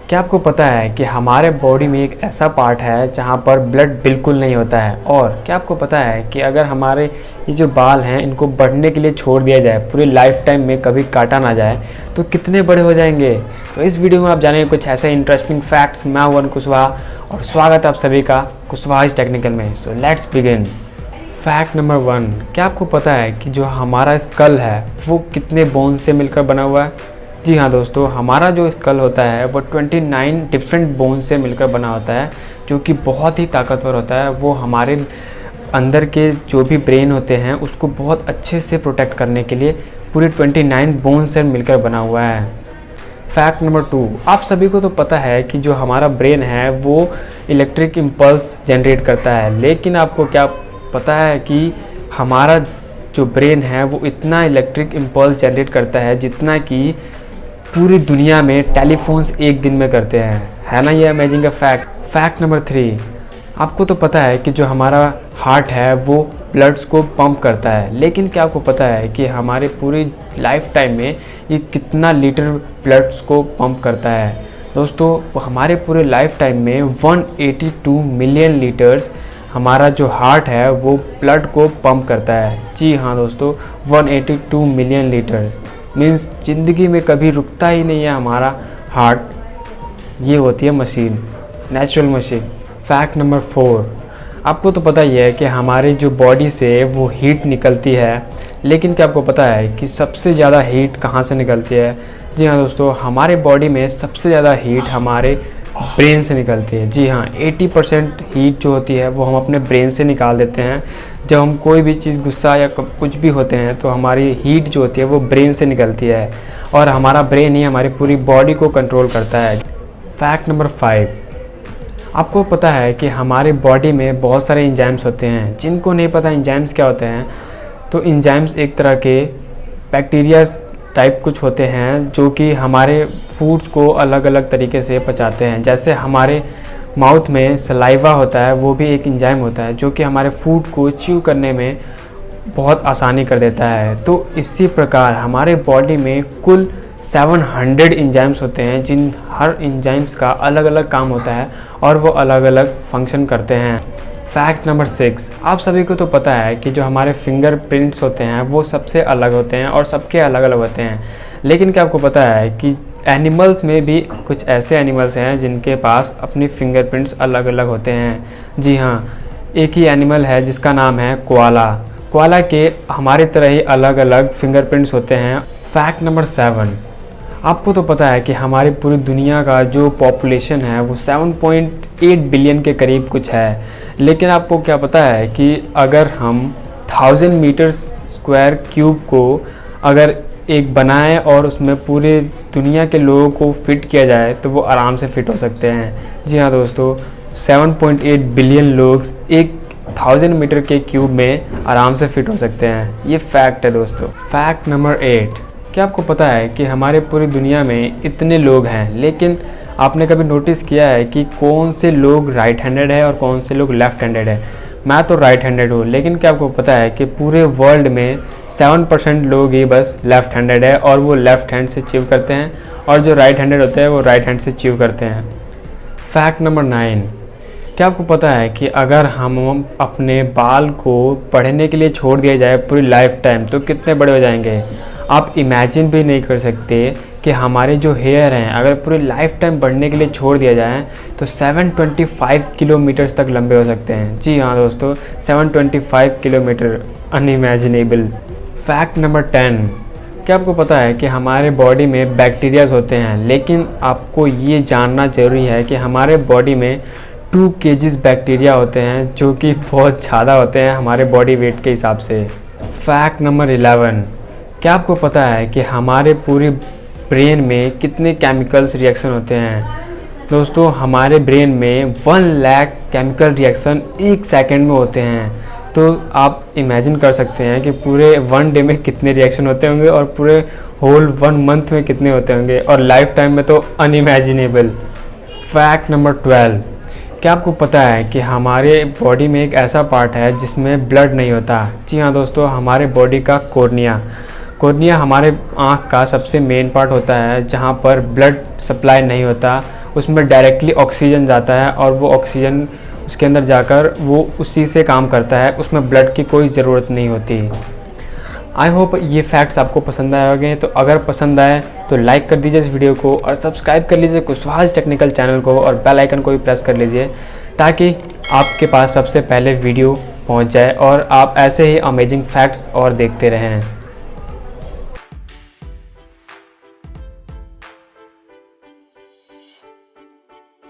क्या आपको पता है कि हमारे बॉडी में एक ऐसा पार्ट है जहाँ पर ब्लड बिल्कुल नहीं होता है? और क्या आपको पता है कि अगर हमारे ये जो बाल हैं इनको बढ़ने के लिए छोड़ दिया जाए, पूरी लाइफ टाइम में कभी काटा ना जाए, तो कितने बड़े हो जाएंगे? तो इस वीडियो में आप जानेंगे कुछ ऐसे इंटरेस्टिंग फैक्ट्स। मैं वन कुशवाहा और स्वागत है आप सभी का कुशवाहा इस टेक्निकल में। So let's begin. Fact number 1, क्या आपको पता है कि जो हमारा स्कल है वो कितने बोन से मिलकर बना हुआ है? जी हाँ दोस्तों, हमारा जो स्कल होता है वो 29 डिफरेंट बोन से मिलकर बना होता है, जो कि बहुत ही ताकतवर होता है। वो हमारे अंदर के जो भी ब्रेन होते हैं उसको बहुत अच्छे से प्रोटेक्ट करने के लिए पूरे 29 बोन से मिलकर बना हुआ है। फैक्ट नंबर 2, आप सभी को तो पता है कि जो हमारा ब्रेन है वो इलेक्ट्रिक इम्पल्स जनरेट करता है, लेकिन आपको क्या पता है कि हमारा जो ब्रेन है वो इतना इलेक्ट्रिक इम्पल्स जनरेट करता है जितना कि पूरी दुनिया में टेलीफोन्स एक दिन में करते हैं। है ना ये अमेजिंग फैक्ट। फैक्ट नंबर 3, आपको तो पता है कि जो हमारा हार्ट है वो ब्लड्स को पंप करता है, लेकिन क्या आपको पता है कि हमारे पूरी लाइफ टाइम में ये कितना लीटर ब्लड्स को पंप करता है? दोस्तों, हमारे पूरे लाइफ टाइम में 182 मिलियन लीटर्स हमारा जो हार्ट है वो ब्लड को पंप करता है। जी हाँ दोस्तों, 182 मिलियन लीटर्स मीन्स ज़िंदगी में कभी रुकता ही नहीं है हमारा हार्ट। ये होती है machine, natural machine. Fact number 4, आपको तो पता ही है कि हमारी जो बॉडी से वो हीट निकलती है, लेकिन क्या आपको पता है कि सबसे ज़्यादा हीट कहाँ से निकलती है? जी हाँ दोस्तों, हमारे बॉडी में सबसे ज़्यादा हीट हमारे ब्रेन से निकलती है। जी हाँ, 80% हीट जो होती है वो हम अपने ब्रेन से निकाल देते हैं। जब हम कोई भी चीज़ गुस्सा या कुछ भी होते हैं तो हमारी हीट जो होती है वो ब्रेन से निकलती है, और हमारा ब्रेन ही हमारी पूरी बॉडी को कंट्रोल करता है। फैक्ट नंबर 5, आपको पता है कि हमारे बॉडी में बहुत सारे एंजाइम्स होते हैं। जिनको नहीं पता एंजाइम्स क्या होते हैं, तो एंजाइम्स एक तरह के बैक्टीरिया टाइप कुछ होते हैं जो कि हमारे फूड्स को अलग अलग तरीके से पचाते हैं। जैसे हमारे माउथ में सलाइवा होता है, वो भी एक एंजाइम होता है जो कि हमारे फूड को च्यू करने में बहुत आसानी कर देता है। तो इसी प्रकार हमारे बॉडी में कुल 700 एंजाइम्स होते हैं, जिन हर एंजाइम्स का अलग अलग काम होता है और वो अलग अलग फंक्शन करते हैं। फैक्ट नंबर 6, आप सभी को तो पता है कि जो हमारे फिंगरप्रिंट्स होते हैं वो सबसे अलग होते हैं और सबके अलग अलग होते हैं, लेकिन क्या आपको पता है कि एनिमल्स में भी कुछ ऐसे एनिमल्स हैं जिनके पास अपनी फिंगरप्रिंट्स अलग अलग होते हैं? जी हाँ, एक ही एनिमल है जिसका नाम है कोआला। कोआला के हमारी तरह ही अलग अलग फिंगरप्रिंट्स होते हैं। फैक्ट नंबर 7, आपको तो पता है कि हमारी पूरी दुनिया का जो पॉपुलेशन है वो 7.8 बिलियन के करीब कुछ है, लेकिन आपको क्या पता है कि अगर हम 1000 मीटर स्क्वायर क्यूब को अगर एक बनाएं और उसमें पूरे दुनिया के लोगों को फिट किया जाए तो वो आराम से फिट हो सकते हैं। जी हाँ दोस्तों, 7.8 बिलियन लोग एक 1000 मीटर के क्यूब में आराम से फिट हो सकते हैं। ये फैक्ट है दोस्तों। फैक्ट नंबर 8, क्या आपको पता है कि हमारे पूरी दुनिया में इतने लोग हैं, लेकिन आपने कभी नोटिस किया है कि कौन से लोग राइट हैंडेड है और कौन से लोग लेफ़्ट हैंडेड है? मैं तो राइट हैंडेड हूँ, लेकिन क्या आपको पता है कि पूरे वर्ल्ड में 7% लोग ही बस लेफ़्ट हैंडेड है और वो लेफ़्ट हैंड से चीव करते हैं, और जो राइट हैंडेड होते हैं वो राइट हैंड से चीव करते हैं। फैक्ट नंबर 9, क्या आपको पता है कि अगर हम अपने बाल को बढ़ने के लिए छोड़ दिया जाए पूरी लाइफ टाइम तो कितने बड़े हो जाएंगे? आप इमेजिन भी नहीं कर सकते कि हमारे जो हेयर हैं अगर पूरी लाइफ टाइम बढ़ने के लिए छोड़ दिया जाए तो 725 किलोमीटर्स तक लंबे हो सकते हैं। जी हाँ दोस्तों, 725 किलोमीटर, अनइमेजिनेबल। फैक्ट नंबर 10, क्या आपको पता है कि हमारे बॉडी में बैक्टीरियाज होते हैं, लेकिन आपको ये जानना ज़रूरी है कि हमारे बॉडी में 2 kg बैक्टीरिया होते हैं, जो कि बहुत ज़्यादा होते हैं हमारे बॉडी वेट के हिसाब से। फैक्ट नंबर 11, क्या आपको पता है कि हमारे पूरे ब्रेन में कितने केमिकल्स रिएक्शन होते हैं? दोस्तों, हमारे ब्रेन में 1 लाख केमिकल रिएक्शन 1 सेकंड में होते हैं। तो आप इमेजिन कर सकते हैं कि पूरे 1 डे में कितने रिएक्शन होते होंगे और पूरे होल 1 मंथ में कितने होते होंगे, और लाइफ टाइम में तो अनइमेजिनेबल। फैक्ट नंबर 12, क्या आपको पता है कि हमारे बॉडी में एक ऐसा पार्ट है जिसमें ब्लड नहीं होता? जी हाँ दोस्तों, हमारे बॉडी का कॉर्निया हमारे आँख का सबसे मेन पार्ट होता है जहाँ पर ब्लड सप्लाई नहीं होता। उसमें डायरेक्टली ऑक्सीजन जाता है और वो ऑक्सीजन उसके अंदर जाकर वो उसी से काम करता है, उसमें ब्लड की कोई ज़रूरत नहीं होती। आई होप ये फैक्ट्स आपको पसंद आए होंगे। तो अगर पसंद आए तो लाइक कर दीजिए इस वीडियो को और सब्सक्राइब कर लीजिए कुशवाहा टेक्निकल चैनल को और बेल आइकन को भी प्रेस कर लीजिए ताकि आपके पास सबसे पहले वीडियो पहुंच जाए और आप ऐसे ही अमेजिंग फैक्ट्स और देखते रहें।